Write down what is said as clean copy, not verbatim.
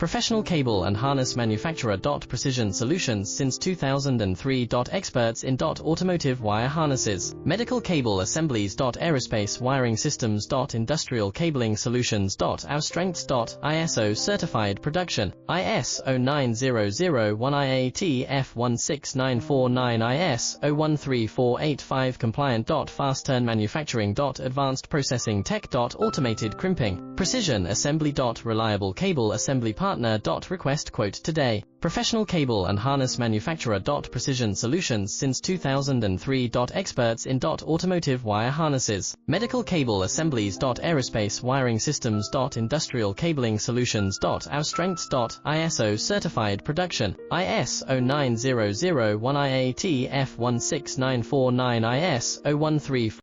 Professional cable and harness manufacturer. Precision solutions since 2003. Experts in automotive wire harnesses, medical cable assemblies. Aerospace wiring systems. Industrial cabling solutions. Our strengths. ISO certified production, IS 09001 IATF 16949 IS 013485 compliant. Fast turn manufacturing. Advanced processing tech. Automated crimping, precision assembly. Reliable cable assembly partner. Request quote today. Professional cable and harness manufacturer. Precision solutions since 2003. Experts in automotive wire harnesses, medical cable assemblies. Aerospace wiring systems. Industrial cabling solutions. Our strengths. ISO certified production, IS 09001 IATF 16949 IS 0134